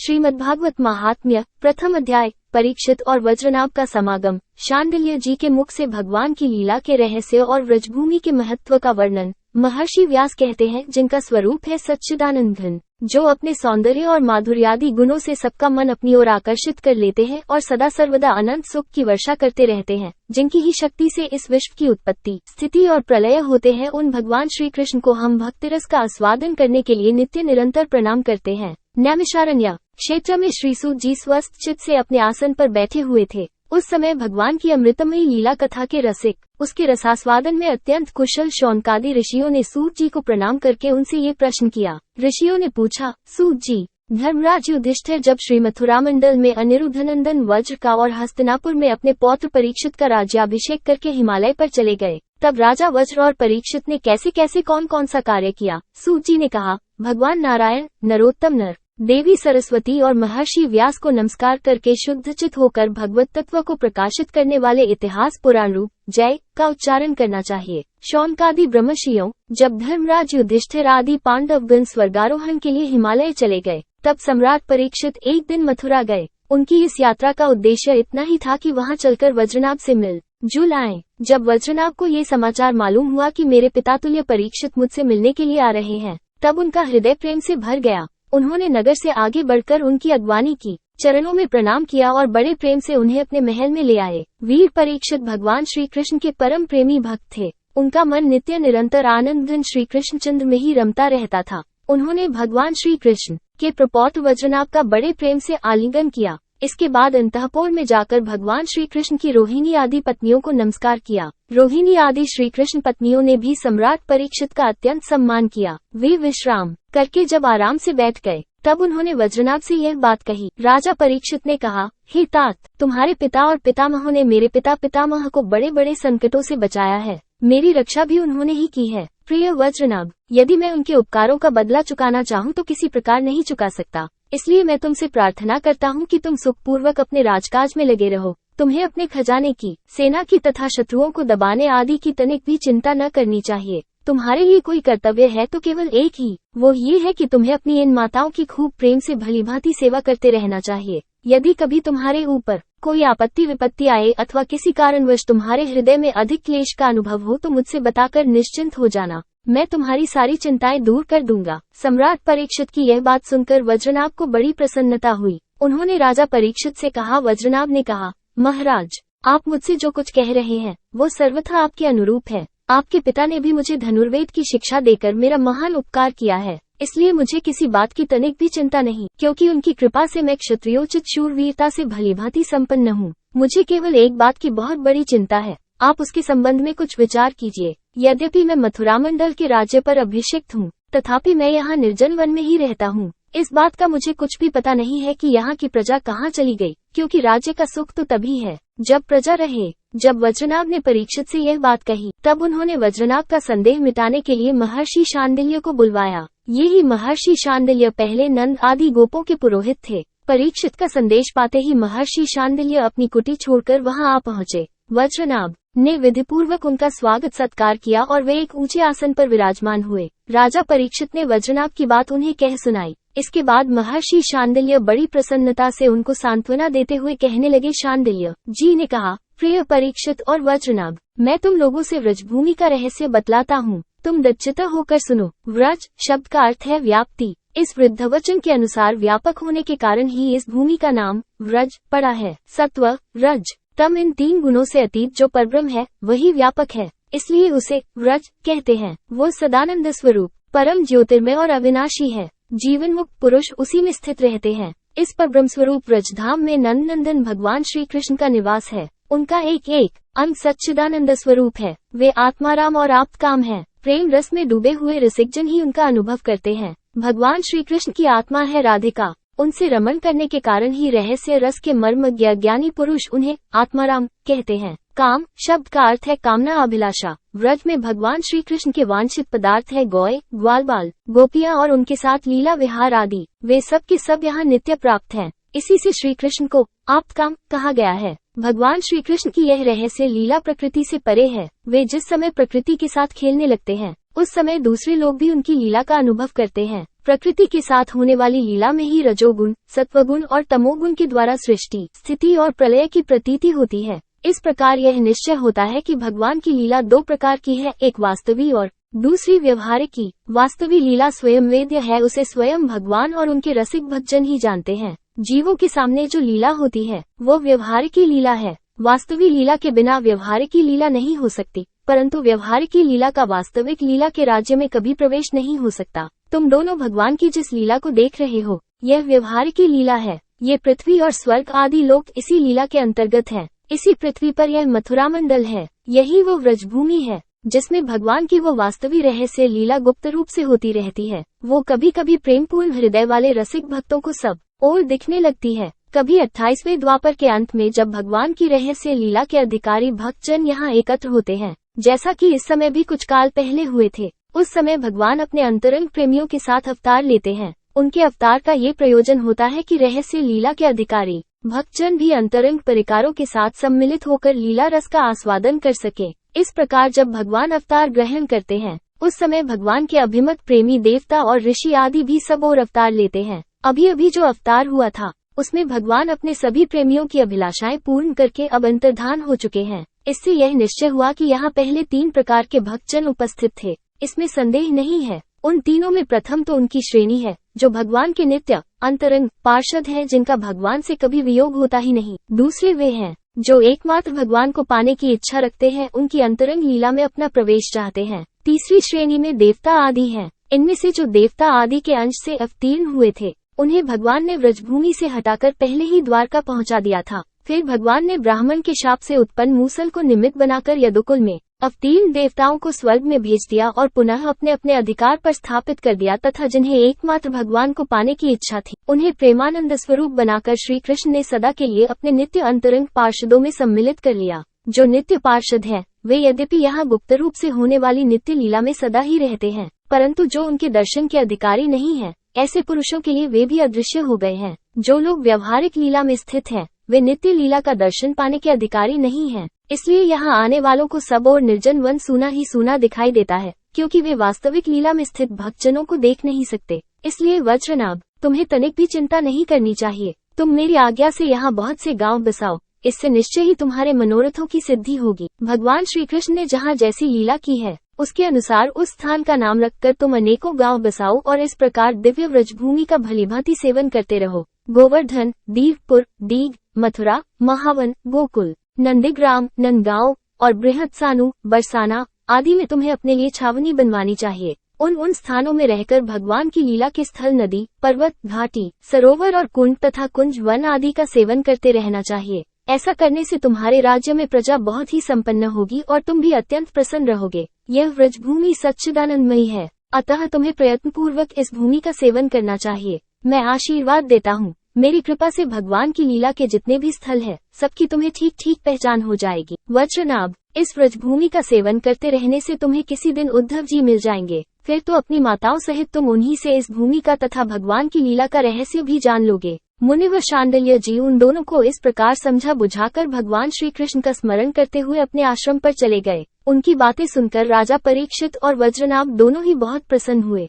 श्रीमद्भागवत महात्म्य प्रथम अध्याय। परीक्षित और वज्रनाभ का समागम। शांडिल्य जी के मुख से भगवान की लीला के रहस्य और व्रजभूमि के महत्व का वर्णन। महर्षि व्यास कहते हैं, जिनका स्वरूप है सच्चिदानंद घन, जो अपने सौंदर्य और माधुर्यादि गुणों से सबका मन अपनी ओर आकर्षित कर लेते हैं और सदा सर्वदा अनंत सुख की वर्षा करते रहते हैं, जिनकी ही शक्ति से इस विश्व की उत्पत्ति, स्थिति और प्रलय होते हैं, उन भगवान श्री कृष्ण को हम भक्तिरस का आस्वादन करने के लिए नित्य निरंतर प्रणाम करते हैं। नैमिषारण्य क्षेत्र में श्री सूत जी स्वस्थ चित्त से अपने आसन पर बैठे हुए थे। उस समय भगवान की अमृतमयी लीला कथा के रसिक, उसके रसास्वादन में अत्यंत कुशल शौनकादि ऋषियों ने सूत जी को प्रणाम करके उनसे ये प्रश्न किया। ऋषियों ने पूछा, सूत जी, धर्मराज युधिष्ठिर जब श्री मथुरा मंडल में अनिरुद्धनंदन वज्र का और हस्तिनापुर में अपने पौत्र परीक्षित का राज्याभिषेक करके हिमालय पर चले गए, तब राजा वज्र और परीक्षित ने कैसे कैसे कौन कौन सा कार्य किया। सूत जी ने कहा, भगवान नारायण, नरोत्तम नर, देवी सरस्वती और महर्षि व्यास को नमस्कार करके शुद्धचित होकर भगवत तत्व को प्रकाशित करने वाले इतिहास पुराण रूप जय का उच्चारण करना चाहिए। शौनकादि ब्रह्मर्षियों, जब धर्मराज युधिष्ठिर आदि पांडवगण स्वर्गारोहण के लिए हिमालय चले गए, तब सम्राट परीक्षित एक दिन मथुरा गए। उनकी इस यात्रा का उद्देश्य इतना ही था कि वहां चलकर वज्रनाभ से मिल जुल आए। जब वज्रनाभ को ये समाचार मालूम हुआ कि मेरे पितातुल्य परीक्षित मुझसे मिलने के लिए आ रहे हैं, तब उनका हृदय प्रेम से भर गया। उन्होंने नगर से आगे बढ़कर उनकी अगवानी की, चरणों में प्रणाम किया और बड़े प्रेम से उन्हें अपने महल में ले आए। वीर परीक्षित भगवान श्री कृष्ण के परम प्रेमी भक्त थे। उनका मन नित्य निरंतर आनंद घन श्री कृष्ण चंद्र में ही रमता रहता था। उन्होंने भगवान श्री कृष्ण के प्रपौत्र वज्रनाभ का बड़े प्रेम से आलिंगन किया। इसके बाद अंतःपुर में जाकर भगवान श्री कृष्ण की रोहिणी आदि पत्नियों को नमस्कार किया। रोहिणी आदि श्री कृष्ण पत्नियों ने भी सम्राट परीक्षित का अत्यंत सम्मान किया। वे विश्राम करके जब आराम से बैठ गए, तब उन्होंने वज्रनाभ से यह बात कही। राजा परीक्षित ने कहा, हे तात, तुम्हारे पिता और पितामहों ने मेरे पिता पितामह को बड़े बड़े संकटों से बचाया है। मेरी रक्षा भी उन्होंने ही की है। प्रिय वज्रनाभ, यदि मैं उनके उपकारों का बदला चुकाना चाहूँ तो किसी प्रकार नहीं चुका सकता। इसलिए मैं तुमसे प्रार्थना करता हूँ कि तुम सुखपूर्वक अपने राजकाज में लगे रहो। तुम्हें अपने खजाने की, सेना की तथा शत्रुओं को दबाने आदि की तनिक भी चिंता न करनी चाहिए। तुम्हारे लिए कोई कर्तव्य है तो केवल एक ही, वो ये है कि तुम्हें अपनी इन माताओं की खूब प्रेम से भलीभांति सेवा करते रहना चाहिए। यदि कभी तुम्हारे ऊपर कोई आपत्ति विपत्ति आए अथवा किसी कारणवश तुम्हारे हृदय में अधिक क्लेश का अनुभव हो तो मुझसे बताकर निश्चिंत हो जाना, मैं तुम्हारी सारी चिंताएं दूर कर दूंगा। सम्राट परीक्षित की यह बात सुनकर वज्रनाभ को बड़ी प्रसन्नता हुई। उन्होंने राजा परीक्षित से कहा। वज्रनाभ ने कहा, महाराज, आप मुझसे जो कुछ कह रहे हैं वो सर्वथा आपके अनुरूप है। आपके पिता ने भी मुझे धनुर्वेद की शिक्षा देकर मेरा महान उपकार किया है, इसलिए मुझे किसी बात की तनिक भी चिंता नहीं, क्योंकि उनकी कृपा से मैं क्षत्रियोचित शूरवीरता से भलीभांति संपन्न हूँ। मुझे केवल एक बात की बहुत बड़ी चिंता है, आप उसके संबंध में कुछ विचार कीजिए। यद्यपि मैं मथुरा मंडल के राज्य पर अभिषिक्त हूँ, तथापि मैं यहाँ निर्जन वन में ही रहता हूँ। इस बात का मुझे कुछ भी पता नहीं है कि यहाँ की प्रजा कहाँ चली गई, क्योंकि राज्य का सुख तो तभी है जब प्रजा रहे। जब वज्रनाभ ने परीक्षित से यह बात कही, तब उन्होंने वज्रनाभ का संदेह मिटाने के लिए महर्षि शांडिल्य को बुलवाया। ये ही महर्षि शांडिल्य पहले नंद आदि गोपों के पुरोहित थे। परीक्षित का संदेश पाते ही महर्षि शांडिल्य अपनी कुटी छोड़कर वहां आ पहुँचे। वज्रनाभ ने विधिपूर्वक उनका स्वागत सत्कार किया और वे एक ऊंचे आसन पर विराजमान हुए। राजा परीक्षित ने वज्रनाभ की बात उन्हें कह सुनाई। इसके बाद महर्षि शांडिल्य बड़ी प्रसन्नता से उनको सांत्वना देते हुए कहने लगे। शांडिल्य जी ने कहा, प्रिय परीक्षित और वज्रनाभ, मैं तुम लोगों से व्रजभूमि का रहस्य बतलाता हूँ, तुम दच्चित होकर सुनो। व्रज शब्द का अर्थ है व्याप्ति। इस वृद्धवचन के अनुसार व्यापक होने के कारण ही इस भूमि का नाम व्रज पड़ा है। सत्व, रज, तम, इन तीन गुणों से अतीत जो परब्रह्म है वही व्यापक है, इसलिए उसे व्रज कहते हैं। वो सदानंद स्वरूप, परम ज्योतिर्मय और अविनाशी है। जीवन मुक्त पुरुष उसी में स्थित रहते हैं। इस परब्रह्म स्वरूप व्रजधाम में नंद नंदन भगवान श्री कृष्ण का निवास है। उनका एक एक अंग सच्चिदानंद स्वरूप है। वे आत्माराम और आप्त काम है। प्रेम रस में डूबे हुए रसिकजन ही उनका अनुभव करते हैं। भगवान श्री कृष्ण की आत्मा है राधिका। उनसे रमण करने के कारण ही रहस्य रस के मर्मज्ञ ज्ञानी पुरुष उन्हें आत्माराम कहते हैं। काम शब्द का अर्थ है कामना, अभिलाषा। व्रज में भगवान श्री कृष्ण के वांछित पदार्थ है गौए, ग्वाल बाल, गोपियां और उनके साथ लीला विहार आदि। वे सब के सब यहाँ नित्य प्राप्त हैं। इसी से श्री कृष्ण को आप्त काम कहा गया है। भगवान श्री कृष्ण की यह रहस्य लीला प्रकृति से परे है। वे जिस समय प्रकृति के साथ खेलने लगते हैं, उस समय दूसरे लोग भी उनकी लीला का अनुभव करते हैं। प्रकृति के साथ होने वाली लीला में ही रजोगुण, सत्वगुण और तमोगुण के द्वारा सृष्टि, स्थिति और प्रलय की प्रतीति होती है। इस प्रकार यह निश्चय होता है कि भगवान की लीला दो प्रकार की है, एक वास्तविक और दूसरी व्यवहारिक की। वास्तविक लीला स्वयं वेद्य है, उसे स्वयं भगवान और उनके रसिक भक्तजन ही जानते हैं। जीवों के सामने जो लीला होती है वो व्यवहारिक की लीला है। वास्तविक लीला के बिना व्यवहारिक की लीला नहीं हो सकती, परंतु व्यवहारिक की लीला का वास्तविक लीला के राज्य में कभी प्रवेश नहीं हो सकता। तुम दोनों भगवान की जिस लीला को देख रहे हो यह व्यवहारिक की लीला है। ये पृथ्वी और स्वर्ग आदि लोक इसी लीला के अंतर्गत हैं। इसी पृथ्वी पर यह मथुरा मंडल है, यही वो व्रजभूमि है जिसमें भगवान की वो वास्तविक रहस्य लीला गुप्त रूप से होती रहती है। वो कभी कभी प्रेमपूर्ण हृदय वाले रसिक भक्तों को सब और दिखने लगती है। कभी 28वें द्वापर के अंत में जब भगवान की रहस्य लीला के अधिकारी भक्तजन यहाँ एकत्र होते हैं, जैसा कि इस समय भी कुछ काल पहले हुए थे, उस समय भगवान अपने अंतरंग प्रेमियों के साथ अवतार लेते हैं। उनके अवतार का ये प्रयोजन होता है कि रहस्य लीला के अधिकारी भक्तजन भी अंतरंग परिकारों के साथ सम्मिलित होकर लीला रस का आस्वादन कर सके। इस प्रकार जब भगवान अवतार ग्रहण करते हैं उस समय भगवान के अभिमत प्रेमी देवता और ऋषि आदि भी सब और अवतार लेते हैं। अभी अभी जो अवतार हुआ था उसमें भगवान अपने सभी प्रेमियों की अभिलाषाएं पूर्ण करके अब अंतर्धान हो चुके हैं। इससे यह निश्चय हुआ कि यहाँ पहले 3 प्रकार के भक्तजन उपस्थित थे, इसमें संदेह नहीं है। उन तीनों में प्रथम तो उनकी श्रेणी है जो भगवान के नित्य अंतरंग पार्षद हैं, जिनका भगवान से कभी वियोग होता ही नहीं। दूसरे वे हैं जो एकमात्र भगवान को पाने की इच्छा रखते हैं, उनकी अंतरंग लीला में अपना प्रवेश चाहते हैं। तीसरी श्रेणी में देवता आदि हैं। इनमें से जो देवता आदि के अंश से अवतीर्ण हुए थे उन्हें भगवान ने व्रजभूमि से हटाकर पहले ही द्वारका पहुंचा दिया था। फिर भगवान ने ब्राह्मण के शाप से उत्पन्न मूसल को निमित्त बनाकर यदुकुल में अवतीर्ण देवताओं को स्वर्ग में भेज दिया और पुनः अपने अपने अधिकार पर स्थापित कर दिया, तथा जिन्हें एकमात्र भगवान को पाने की इच्छा थी उन्हें प्रेमानंद स्वरूप बनाकर श्री कृष्ण ने सदा के लिए अपने नित्य अंतरंग पार्षदों में सम्मिलित कर लिया। जो नित्य पार्षद हैं वे यद्यपि यहाँ गुप्त रूप से होने वाली नित्य लीला में सदा ही रहते हैं, परंतु जो उनके दर्शन के अधिकारी नहीं है ऐसे पुरुषों के लिए वे भी अदृश्य हो गए हैं। जो लोग व्यवहारिक लीला में स्थित हैं वे नित्य लीला का दर्शन पाने के अधिकारी नहीं हैं। इसलिए यहाँ आने वालों को सब और निर्जन वन सूना ही सूना दिखाई देता है, क्योंकि वे वास्तविक लीला में स्थित भक्तजनों को देख नहीं सकते। इसलिए वज्रनाभ, तुम्हें तनिक भी चिंता नहीं करनी चाहिए। तुम मेरी आज्ञा से यहाँ बहुत से गांव बसाओ, इससे निश्चय ही तुम्हारे मनोरथों की सिद्धि होगी। भगवान श्री कृष्ण ने जहाँ जैसी लीला की है उसके अनुसार उस स्थान का नाम रखकर तुम अनेकों गांव बसाओ और इस प्रकार दिव्य व्रजभूमि का भलीभांति सेवन करते रहो। गोवर्धन, दीवपुर, दीघ, मथुरा, महावन, गोकुल, नंदीग्राम, नंदगांव और बृहत्सानु, बरसाना आदि में तुम्हें अपने लिए छावनी बनवानी चाहिए। उन स्थानों में रहकर भगवान की लीला के स्थल नदी, पर्वत, घाटी, सरोवर और कुंड तथा कुंज वन आदि का सेवन करते रहना चाहिए। ऐसा करने से तुम्हारे राज्य में प्रजा बहुत ही संपन्न होगी और तुम भी अत्यंत प्रसन्न रहोगे। यह व्रजभूमि सच्चिदानंदमयी है, अतः तुम्हें प्रयत्नपूर्वक इस भूमि का सेवन करना चाहिए। मैं आशीर्वाद देता हूँ, मेरी कृपा से भगवान की लीला के जितने भी स्थल है सबकी तुम्हें ठीक ठीक पहचान हो जाएगी। वज्रनाभ, इस व्रजभूमि का सेवन करते रहने से तुम्हें किसी दिन उद्धव जी मिल जाएंगे। फिर तो अपनी माताओं सहित तुम उन्हीं से इस भूमि का तथा भगवान की लीला का रहस्य भी जान लोगे। मुनिवर शांडिल्य जी उन दोनों को इस प्रकार समझा बुझाकर भगवान श्री कृष्ण का स्मरण करते हुए अपने आश्रम पर चले गए। उनकी बातें सुनकर राजा परीक्षित और वज्रनाभ दोनों ही बहुत प्रसन्न हुए।